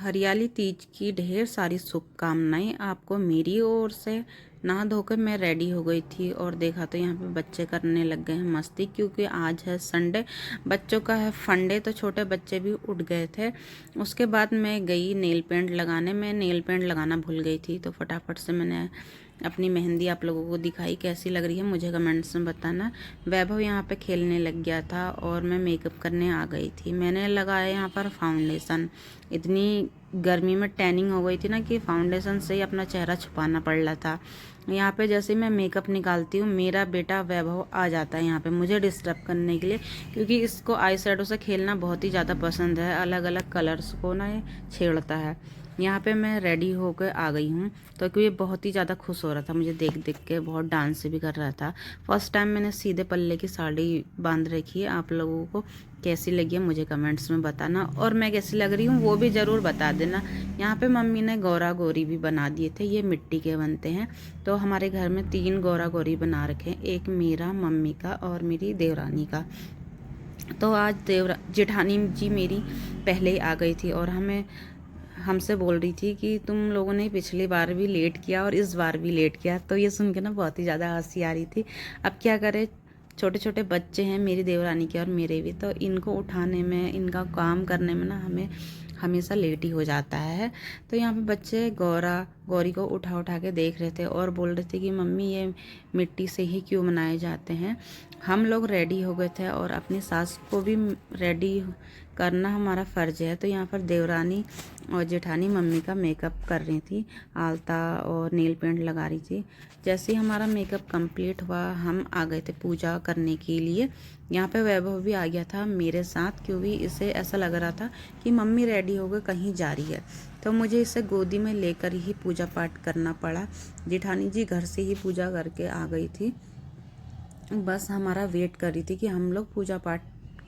हरियाली तीज की ढेर सारी शुभकामनाएं आपको मेरी ओर से। नहा धोकर मैं रेडी हो गई थी और देखा तो यहाँ पे बच्चे करने लग गए हैं मस्ती, क्योंकि आज है संडे, बच्चों का है फंडे, तो छोटे बच्चे भी उठ गए थे। उसके बाद मैं गई नेल पेंट लगाने में, नेल पेंट लगाना भूल गई थी, तो फटाफट से मैंने अपनी मेहंदी आप लोगों को दिखाई। कैसी लग रही है मुझे कमेंट्स में बताना। वैभव यहाँ पे खेलने लग गया था और मैं मेकअप करने आ गई थी। मैंने लगाया यहाँ पर फाउंडेशन। इतनी गर्मी में टैनिंग हो गई थी ना कि फाउंडेशन से ही अपना चेहरा छुपाना पड़ रहा था। यहाँ पे जैसे मैं मेकअप निकालती हूँ, मेरा बेटा वैभव आ जाता है यहाँ पे मुझे डिस्टर्ब करने के लिए, क्योंकि इसको आई शेडो से खेलना बहुत ही ज़्यादा पसंद है। अलग अलग कलर्स को ना ये छेड़ता है। यहाँ पे मैं रेडी होकर आ गई हूँ, तो क्योंकि बहुत ही ज़्यादा खुश हो रहा था मुझे देख देख के, बहुत डांस भी कर रहा था। फर्स्ट टाइम मैंने सीधे पल्ले की साड़ी बांध रखी है। आप लोगों को कैसी लगी है मुझे कमेंट्स में बताना, और मैं कैसी लग रही हूँ वो भी ज़रूर बता देना। यहाँ पे मम्मी ने गौरा गौरी भी बना दिए थे, ये मिट्टी के बनते हैं। तो हमारे घर में 3 गौरा गौरी बना रखे हैं, एक मेरा, मम्मी का और मेरी देवरानी का। तो आज जेठानी जी मेरी पहले ही आ गई थी और हमसे बोल रही थी कि तुम लोगों ने पिछली बार भी लेट किया और इस बार भी लेट किया। तो ये सुन के ना बहुत ही ज़्यादा हंसी आ रही थी। अब क्या करें, छोटे छोटे बच्चे हैं मेरी देवरानी के और मेरे भी, तो इनको उठाने में, इनका काम करने में ना हमें हमेशा लेट ही हो जाता है। तो यहाँ पे बच्चे गौरी को उठा उठा के देख रहे थे और बोल रहे थे कि मम्मी ये मिट्टी से ही क्यों बनाए जाते हैं। हम लोग रेडी हो गए थे और अपनी सास को भी रेडी करना हमारा फ़र्ज है। तो यहाँ पर देवरानी और जेठानी मम्मी का मेकअप कर रही थी, आलता और नेल पेंट लगा रही थी। जैसे ही हमारा मेकअप कंप्लीट हुआ, हम आ गए थे पूजा करने के लिए। यहाँ पे वैभव भी आ गया था मेरे साथ, क्योंकि इसे ऐसा लग रहा था कि मम्मी रेडी होकर कहीं जा रही है, तो मुझे इसे गोदी में लेकर ही पूजा पाठ करना पड़ा। जेठानी जी घर से ही पूजा करके आ गई थी, बस हमारा वेट कर रही थी कि हम लोग पूजा पाठ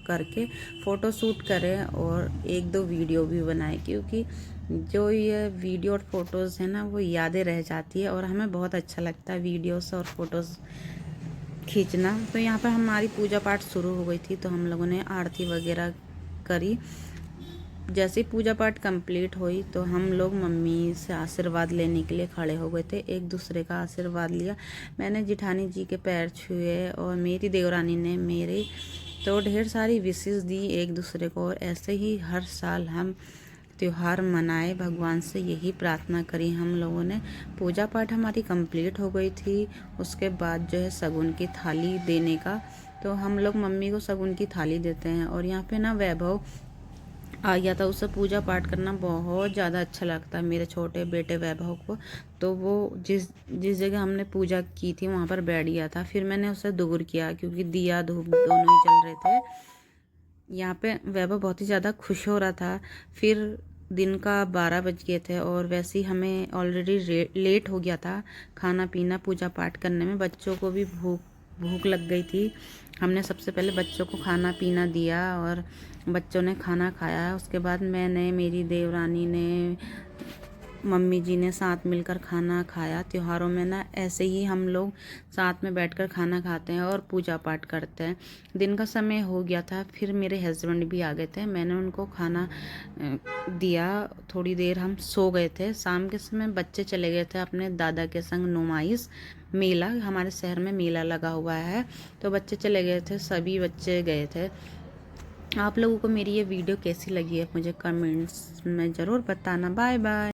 करके फ़ोटो शूट करें और 1-2 वीडियो भी बनाए, क्योंकि जो ये वीडियो और फोटोज़ हैं ना वो यादें रह जाती है और हमें बहुत अच्छा लगता है वीडियोस और फोटोज़ खींचना। तो यहाँ पर हमारी पूजा पाठ शुरू हो गई थी, तो हम लोगों ने आरती वगैरह करी। जैसे ही पूजा पाठ कंप्लीट हुई तो हम लोग मम्मी से आशीर्वाद लेने के लिए खड़े हो गए थे, एक दूसरे का आशीर्वाद लिया। मैंने जेठानी जी के पैर छुए और मेरी देवरानी ने मेरे, तो ढेर सारी विशेष दी एक दूसरे को। और ऐसे ही हर साल हम त्यौहार मनाए, भगवान से यही प्रार्थना करी हम लोगों ने। पूजा पाठ हमारी कंप्लीट हो गई थी। उसके बाद जो है शगुन की थाली देने का, तो हम लोग मम्मी को शगुन की थाली देते हैं। और यहाँ पे ना वैभव आ गया था, उससे पूजा पाठ करना बहुत ज़्यादा अच्छा लगता है मेरे छोटे बेटे वैभव को। तो वो जिस जिस जगह हमने पूजा की थी वहाँ पर बैठ गया था। फिर मैंने उसे दूर किया, क्योंकि दिया धूप दोनों ही चल रहे थे। यहाँ पे वैभव बहुत ही ज़्यादा खुश हो रहा था। फिर दिन का 12 बज गए थे और वैसे ही हमें ऑलरेडी लेट हो गया था खाना पीना पूजा पाठ करने में। बच्चों को भी भूख लग गई थी। हमने सबसे पहले बच्चों को खाना पीना दिया और बच्चों ने खाना खाया। उसके बाद मैंने, मेरी देवरानी ने, मम्मी जी ने साथ मिलकर खाना खाया। त्योहारों में ना ऐसे ही हम लोग साथ में बैठकर खाना खाते हैं और पूजा पाठ करते हैं। दिन का समय हो गया था, फिर मेरे हस्बैंड भी आ गए थे। मैंने उनको खाना दिया, थोड़ी देर हम सो गए थे। शाम के समय बच्चे चले गए थे अपने दादा के संग नुमाइश मेला, हमारे शहर में मेला लगा हुआ है, तो बच्चे चले गए थे, सभी बच्चे गए थे। आप लोगों को मेरी ये वीडियो कैसी लगी है मुझे कमेंट्स में ज़रूर बताना। Bye bye.